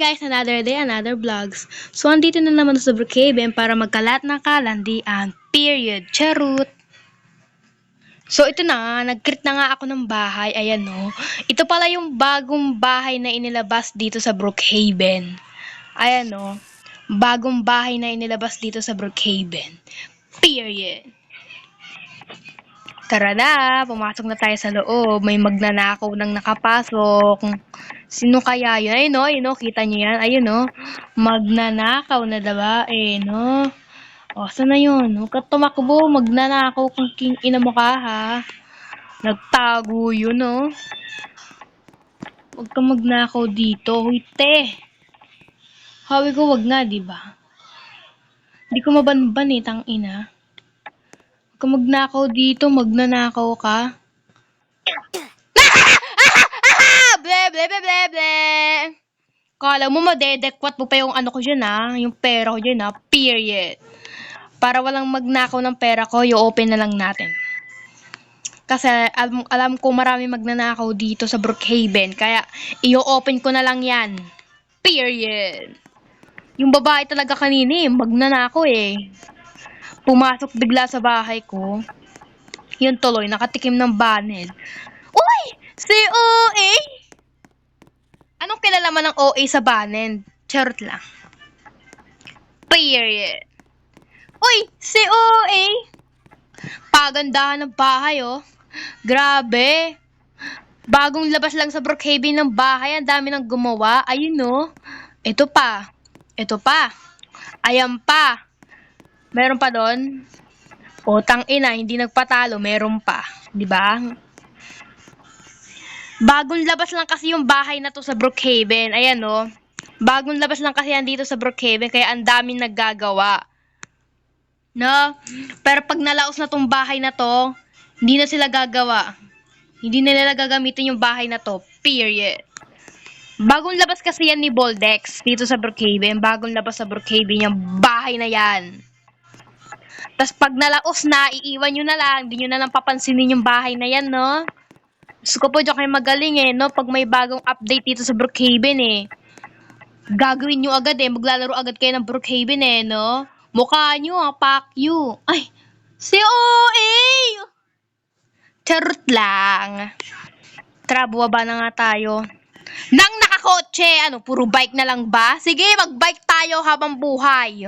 guys, another day, another vlogs. So, andito na naman sa Brookhaven para magkalat ng kalandian. Period. Charot. So, ito na, nag-create na nga ako ng bahay. Ayan no. Ito pala yung bagong bahay na inilabas dito sa Brookhaven. Ayan no. Bagong bahay na inilabas dito sa Brookhaven. Period. Tara na, pumasok na tayo sa loob. May magnanakaw nang nakapasok. Sino kaya yun? Ayun no, kita nyo yan? Ayun no, magnanakaw na diba? No. O, saan na yun? Huwag ka tumakbo, magnanakaw kung king ina mo ka ha. Nagtago yun no. Huwag ka magnakaw dito, huite. Hawi ko wag nga, diba? Hindi ko mabanban tang ina. Huwag ka magnakaw dito, magnanakaw ka. Ble, ble, ble, ble, ble. Kala mo madedekwat mo pa yung ano ko dyan yung pera ko dyan period. Para walang magnakaw ng pera ko, i-open na lang natin. Kasi alam ko marami magnanakaw dito sa Brookhaven, kaya i-open ko na lang yan. Period. Yung babae talaga kanina magnanakaw Pumasok bigla sa bahay ko. Yun tuloy, nakatikim ng banel. Uy! Si OA! Anong kinalaman ng OA sa banen? Charot lang. Period. Uy! Si OA! Pagandahan ng bahay Grabe! Bagong labas lang sa Brookhaven ng bahay. Ang dami nang gumawa. Ayun no. Ito pa. Ito pa. Ayan pa. Meron pa doon. Tang ina, hindi nagpatalo. Meron pa. Diba? Bagong labas lang kasi yung bahay na to sa Brookhaven. Ayan no. Bagong labas lang kasi yan dito sa Brookhaven, kaya ang daming naggagawa. No? Pero pag nalaos na tong bahay na to, hindi na sila gagawa. Hindi na nila gagamitin yung bahay na to. Period. Bagong labas kasi yan ni Boldex dito sa Brookhaven. Bagong labas sa Brookhaven yung bahay na yan. Tapos pag nalaos na, iiwan nyo na lang. Hindi nyo na lang papansinin yung bahay na yan, no? Gusto ko po dyan kayo magaling no? Pag may bagong update dito sa Brookhaven gagawin nyo agad maglalaro agad kayo ng Brookhaven no? Mukha nyo fuck you. Ay, si OA! Charot lang. Tara, buwaba na nga tayo. Nang nakakotse, puro bike na lang ba? Sige, mag-bike tayo habang buhay.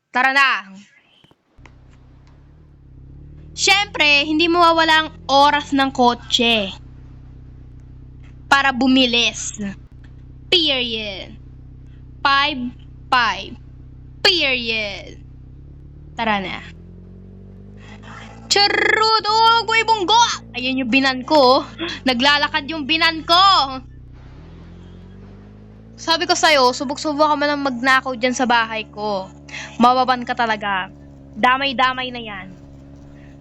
Tara na. Siyempre, hindi mawawala ang oras ng kotse para bumilis. Period. 5-5. Period. Tara na. Charot! Guy bunggo! Ayan yung binan ko. Naglalakad yung binan ko. Sabi ko sa'yo, subok-subok ka man ang magnakaw dyan sa bahay ko. Mababan ka talaga. Damay-damay na yan.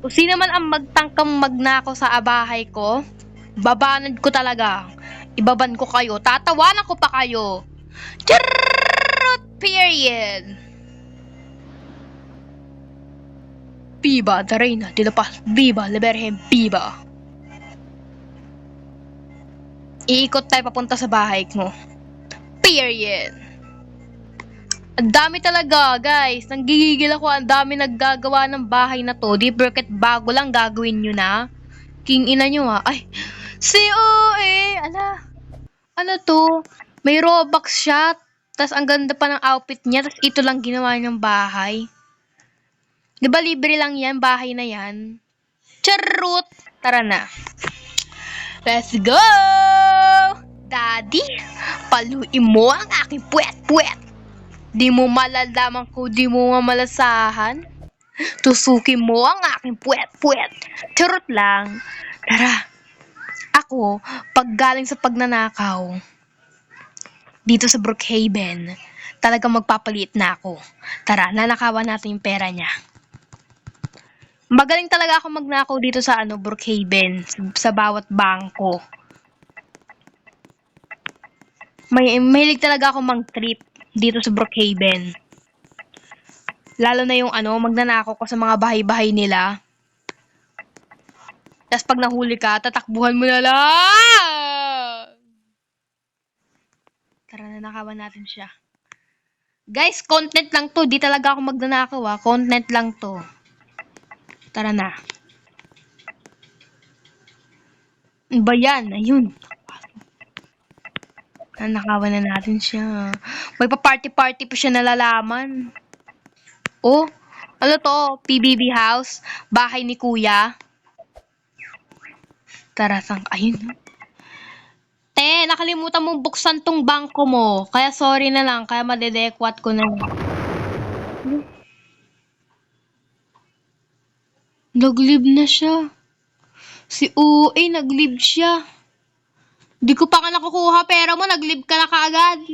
Kung sino man ang magtangkang magnakaw sa bahay ko, babanad ko talaga. Ibaban ko kayo. Tatawanan ko pa kayo. Charot! Period. Viva the Reina de la Paz. Viva la Virgen. Viva. Iikot tayo papunta sa bahay mo. Period. Ang dami talaga, guys. Nanggigigil ako. Ang dami naggagawa ng bahay na to. Di porket bago lang gagawin nyo na. King ina nyo Ay, si OA. Ano to? May Robux siya. Tas ang ganda pa ng outfit niya. Tas ito lang ginawa niyang bahay. Diba libre lang yan, bahay na yan? Charot! Tara na. Let's go! Daddy, paluin mo ang aking puwet-puwet. Di mo malalaman ko, di mo mamalasahan. Tusukin mo ang aking puwet-puwet. Charot lang. Tara. Ako, pag galing sa pagnanakaw, dito sa Brookhaven, talagang magpapalit na ako. Tara, nanakawan natin yung pera niya. Magaling talaga ako magnakaw dito sa Brookhaven, sa bawat bangko. Mahilig talaga ako mang-trip dito sa Brookhaven. Lalo na yung magnanakaw ko sa mga bahay-bahay nila. Tapos pag nahuli ka, tatakbuhan mo na lang. Tara, nanakawan natin siya. Guys, content lang to. Di talaga ako magnanakaw ah. Content lang to. Tara na. Ano ba yan? Ayun. Nanakawan na natin siya. Magpa-party-party pa siya nalalaman. Oh, ano to? PBB house? Bahay ni kuya? Tara, ayun. Te, nakalimutan mong buksan tong bangko mo. Kaya sorry na lang. Kaya madedekwat ko na. Nag-leave na siya. Si Uy, nag-leave siya. Di ko pa nga nakukuha pera mo. Nag-leave ka na kaagad.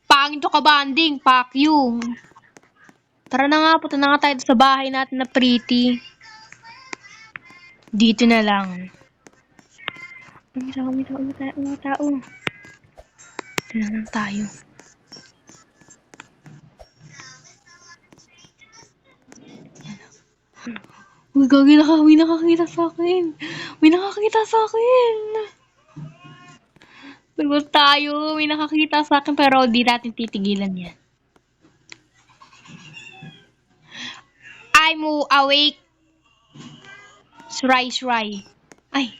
Pangit to ka banding. Fuck you. Tara na nga. Punta na nga tayo sa bahay natin na pretty. Dito na lang. May tao. Dito na lang tayo. Uy, gagi na ka. May nakakita sa akin. May nakakita sa akin. Sagot tayo. May nakakita sa akin pero di natin titigilan yan. I'm awake. Shry. Ay.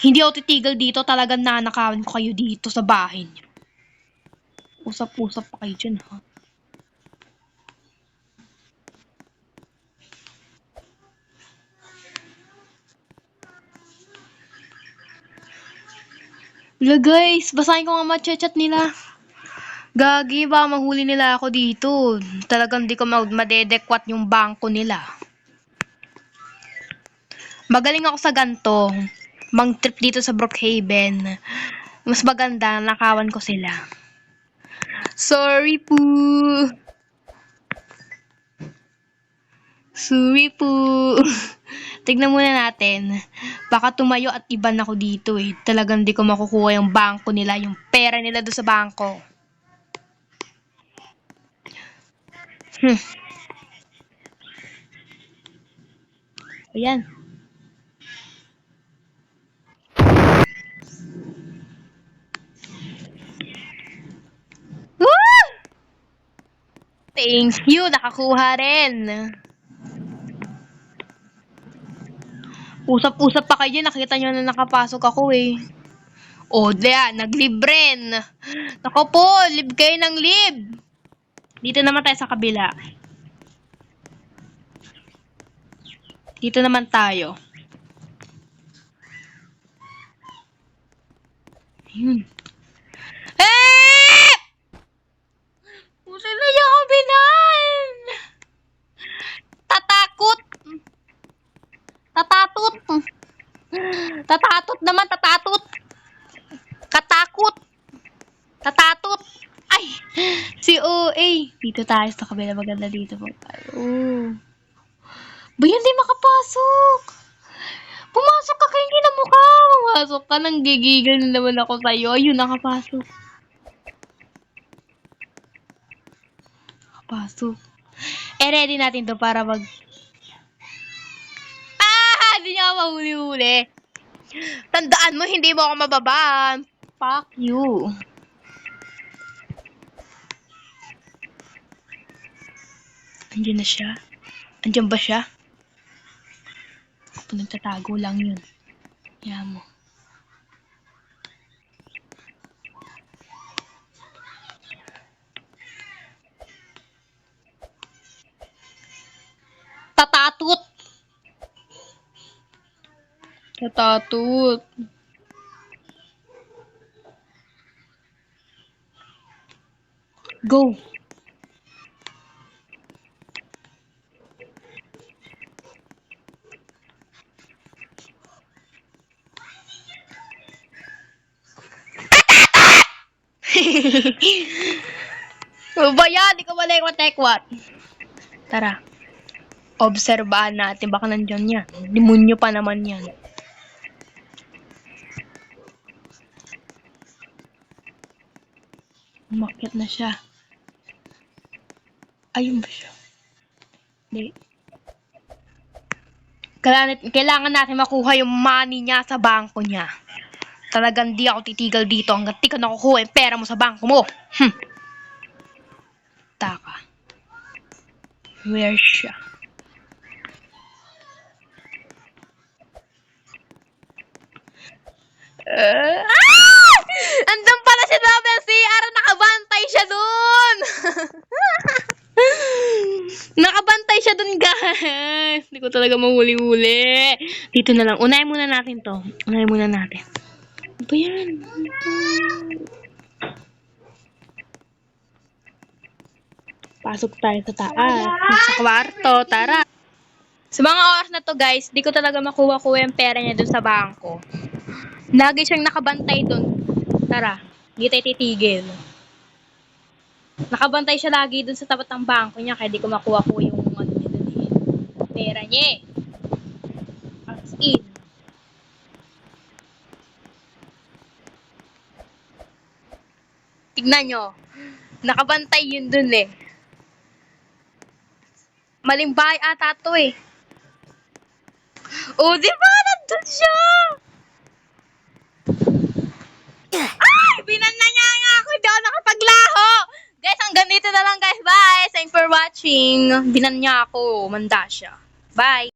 Hindi ako titigil dito. Talagang nanakawan ko kayo dito sa bahay niyo. Usap-usap pa kayo dyan, ha? Wala guys, basahin ko nga machat nila. Gagi, ba mahuli nila ako dito. Talagang di ko madedekwat yung bangko nila. Magaling ako sa ganto. Mang trip dito sa Brookhaven. Mas maganda, nakawan ko sila. Sorry po. Tignan muna natin. Baka tumayo at iban ako dito eh. Talagang di ko makukuha yung bangko nila, yung pera nila doon sa bangko. Ayan. Woo! Thank you, nakakuha rin. Usap-usap pa kayo, nakita nyo na nakapasok ako eh. O, nag-live rin. Nako po, live kayo ng live. Dito naman tayo sa kabila. Dito naman tayo. Ayun. Eh! Puso na yung kabinan! Tatakot! Tatatot naman, tatatot! Katakot! Tatatot! Ay! Si OA! Dito tayo sa kabila, maganda dito po tayo. Ba yan, di makapasok! Pumasok ka kayo, hindi na mukha! Pumasok ka, nang gigigil na naman ako sa'yo. Ayun, nakapasok. Nakapasok. Ready natin to para mag... Hindi niya ako mahuli-huli. Tandaan mo, hindi mo ako mababaan. Fuck you. Andiyan na siya? Andiyan ba siya? Kung nagtatago lang yun. Yan mo. Tatatut! Tatatut. Go! Ano ba yan? Di ko malekwa-tekwat. Tara. Obserbahan natin. Baka nandyan yan. Demonyo pa naman yan. Umakyat na siya. Ayun ba siya? Hindi. Kailangan natin makuha yung money niya sa bangko niya. Talagang di ako titigil dito hanggang di ko nakukuha yung pera mo sa bangko mo. Taka. Where siya? Andun pala siya double CR! Nakabantay siya dun! Nakabantay siya dun, guys! Hindi ko talaga mahuli-huli. Dito na lang. Unahin muna natin to. Unahin muna natin. Ano ba yan? Pasok tayo sa taas. Sa kwarto. Tara. Sa mga oras na to, guys, di ko talaga makuha-kuha yung pera niya dun sa bangko. Lagi siyang nakabantay dun. Tara. Di tayo titigil. Nakabantay siya lagi dun sa tapat ng bangko niya kaya di ko makuha-kuha yung ano niya dun eh. Pera niya eh. As in. Tignan nyo. Nakabantay yun dun eh. Maling bahay ata to eh. Oh, di ba? Nandun siya! Ay! Binanna niya nga ako. Di ako nakapaglaho. Guys, hanggang dito na lang guys. Bye! Thanks for watching. Binan niya ako. Manda siya. Bye!